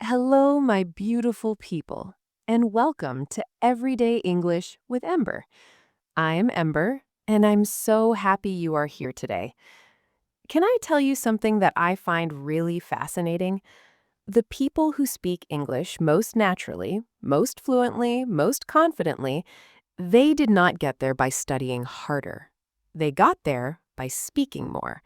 Hello, my beautiful people, and welcome to Everyday English with Ember. I'm Ember, and I'm so happy you are here today. Can I tell you something that I find really fascinating? The people who speak English most naturally, most fluently, most confidently, they did not get there by studying harder. They got there by speaking more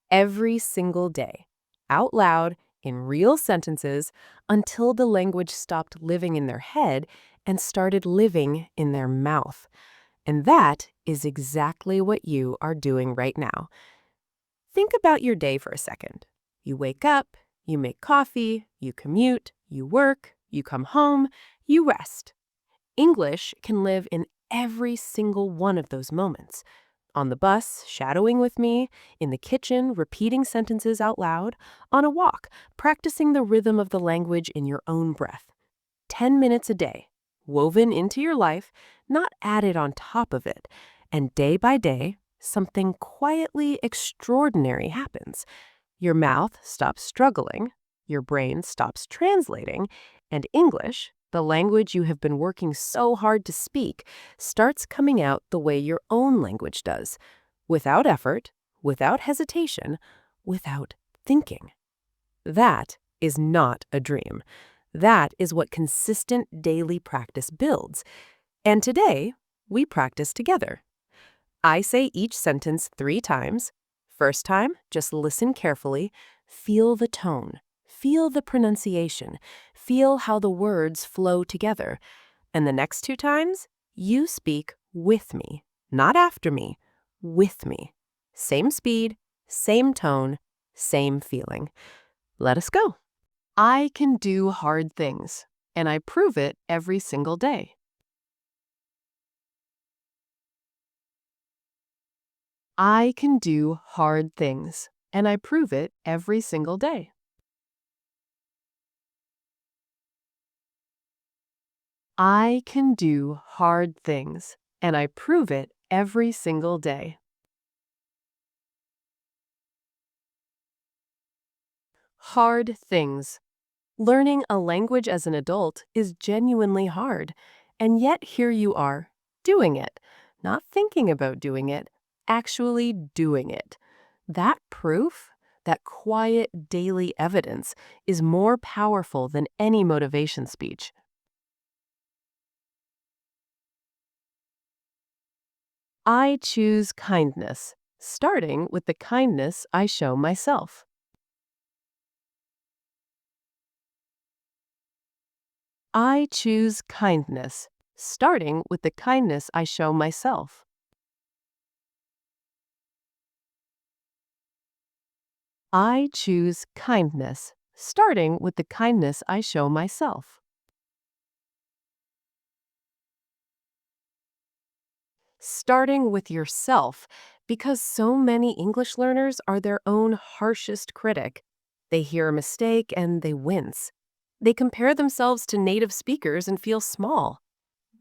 every single day, out loud, in real sentences, until the language stopped living in their head and started living in their mouth. And that is exactly what you are doing right now. Think about your day for a second. You wake up, you make coffee, you commute, you work, you come home, you rest. English can live in every single one of those moments. On the bus, shadowing with me, in the kitchen, repeating sentences out loud, on a walk, practicing the rhythm of the language in your own breath. 10 minutes a day, woven into your life, not added on top of it. And day by day, something quietly extraordinary happens. Your mouth stops struggling, your brain stops translating, and English, the language you have been working so hard to speak, starts coming out the way your own language does, without effort, without hesitation, without thinking. That is not a dream. That is what consistent daily practice builds. And today, we practice together. I say each sentence 3 times. First time, just listen carefully. Feel the tone. Feel the pronunciation. Feel how the words flow together. And the next 2 times, you speak with me, not after me, with me. Same speed, same tone, same feeling. Let us go. I can do hard things, and I prove it every single day. I can do hard things, and I prove it every single day. I can do hard things, and I prove it every single day. Hard things. Learning a language as an adult is genuinely hard, and yet here you are, doing it. Not thinking about doing it, actually doing it. That proof, that quiet daily evidence, is more powerful than any motivation speech. I choose kindness, starting with the kindness I show myself. I choose kindness, starting with the kindness I show myself. I choose kindness, starting with the kindness I show myself. Starting with yourself, because so many English learners are their own harshest critic. They hear a mistake and they wince. They compare themselves to native speakers and feel small.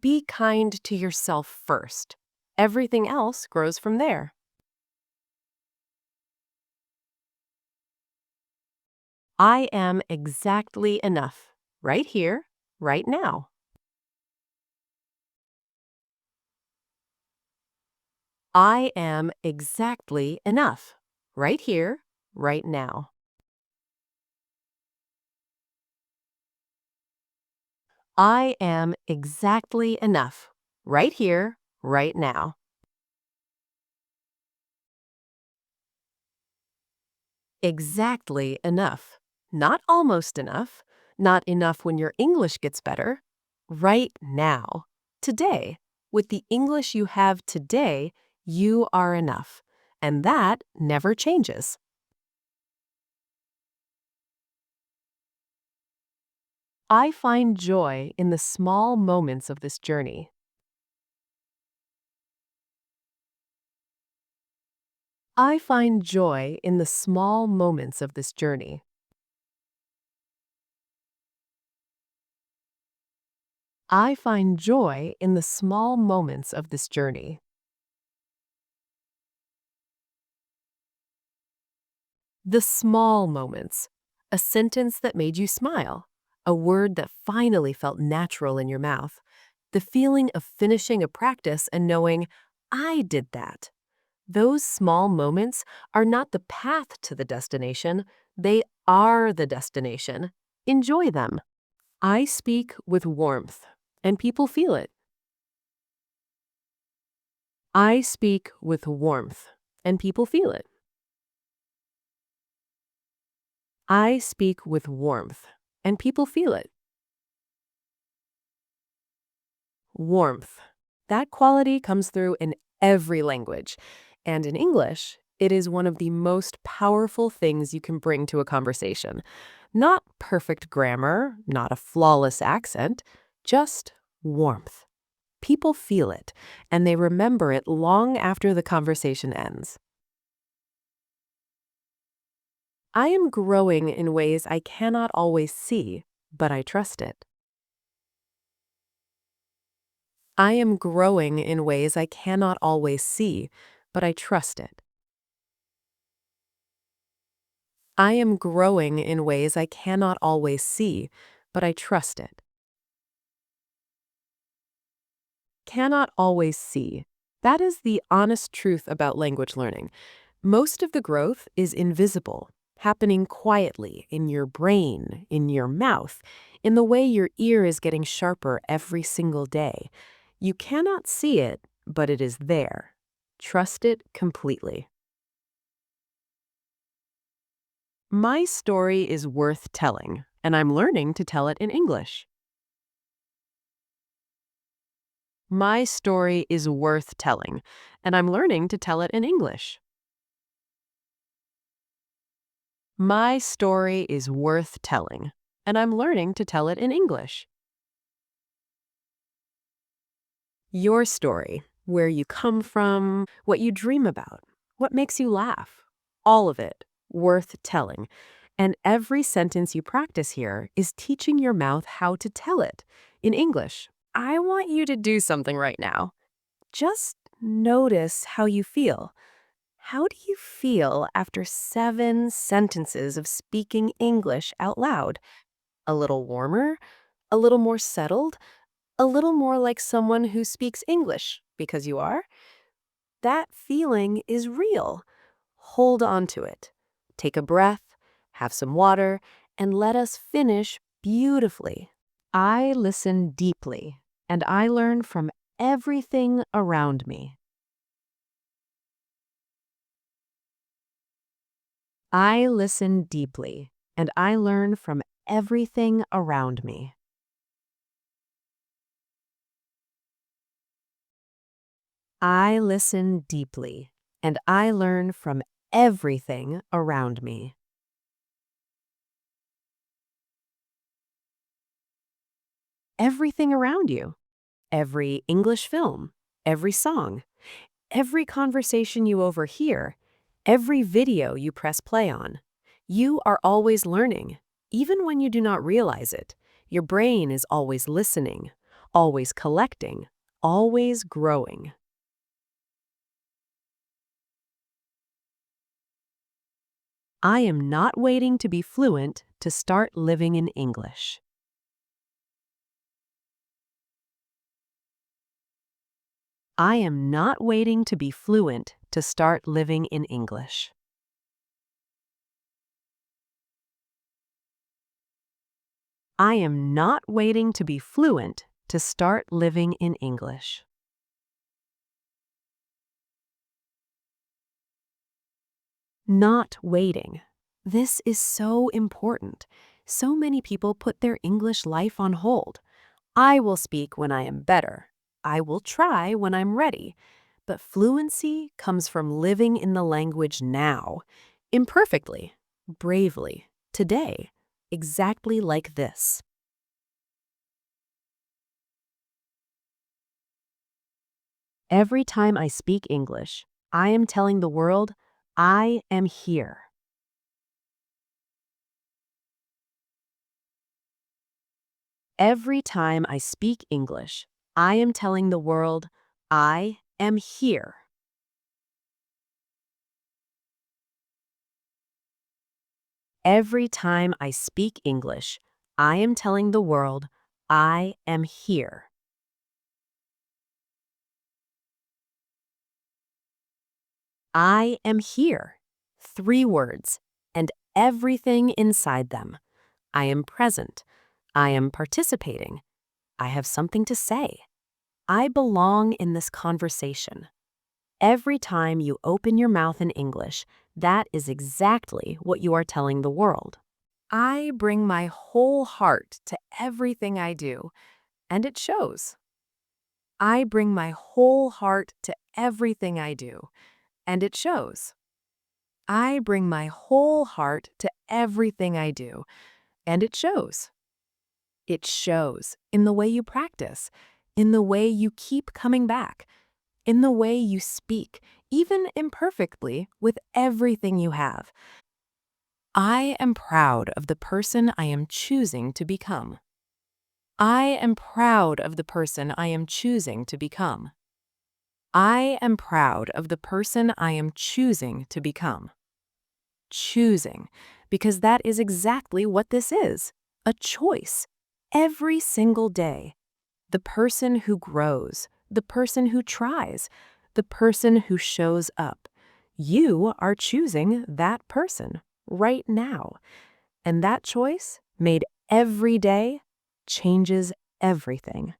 Be kind to yourself first. Everything else grows from there. I am exactly enough, right here, right now. I am exactly enough, right here, right now. I am exactly enough, right here, right now. Exactly enough. Not almost enough, not enough when your English gets better. Right now. Today. With the English you have today, you are enough. And that never changes. I find joy in the small moments of this journey. I find joy in the small moments of this journey. I find joy in the small moments of this journey. The small moments. A sentence that made you smile. A word that finally felt natural in your mouth. The feeling of finishing a practice and knowing, I did that. Those small moments are not the path to the destination, they are the destination. Enjoy them. I speak with warmth, and people feel it. I speak with warmth, and people feel it. I speak with warmth, and people feel it. Warmth. That quality comes through in every language. And in English, it is one of the most powerful things you can bring to a conversation. Not perfect grammar, not a flawless accent, just warmth. People feel it, and they remember it long after the conversation ends. I am growing in ways I cannot always see, but I trust it. I am growing in ways I cannot always see, but I trust it. I am growing in ways I cannot always see, but I trust it. Cannot always see. That is the honest truth about language learning. Most of the growth is invisible, happening quietly in your brain, in your mouth, in the way your ear is getting sharper every single day. You cannot see it, but it is there. Trust it completely. My story is worth telling, and I'm learning to tell it in English. My story is worth telling, and I'm learning to tell it in English. My story is worth telling, and I'm learning to tell it in English. Your story, where you come from, what you dream about, what makes you laugh, all of it worth telling. And every sentence you practice here is teaching your mouth how to tell it in English. I want you to do something right now. Just notice how you feel. How do you feel after 7 sentences of speaking English out loud? A little warmer? A little more settled? A little more like someone who speaks English because you are? That feeling is real. Hold on to it. Take a breath, have some water, and let us finish beautifully. I listen deeply, and I learn from everything around me. I listen deeply, and I learn from everything around me. I listen deeply, and I learn from everything around me. Everything around you. Every English film, every song, every conversation you overhear, every video you press play on. You are always learning, even when you do not realize it. Your brain is always listening, always collecting, always growing. I am not waiting to be fluent to start living in English. I am not waiting to be fluent to start living in English. I am not waiting to be fluent to start living in English. Not waiting. This is so important. So many people put their English life on hold. I will speak when I am better. I will try when I'm ready. But fluency comes from living in the language now, imperfectly, bravely, today, exactly like this. Every time I speak English, I am telling the world, I am here. Every time I speak English, I am telling the world, I am here. Every time I speak English, I am telling the world, I am here. I am here. 3 words, and everything inside them. I am present. I am participating. I have something to say. I belong in this conversation. Every time you open your mouth in English, that is exactly what you are telling the world. I bring my whole heart to everything I do, and it shows. I bring my whole heart to everything I do, and it shows. I bring my whole heart to everything I do, and it shows. It shows in the way you practice, in the way you keep coming back, in the way you speak, even imperfectly, with everything you have. I am proud of the person I am choosing to become. I am proud of the person I am choosing to become. I am proud of the person I am choosing to become. Choosing, because that is exactly what this is, a choice. Every single day. The person who grows, the person who tries, the person who shows up. You are choosing that person right now. And that choice, made every day, changes everything.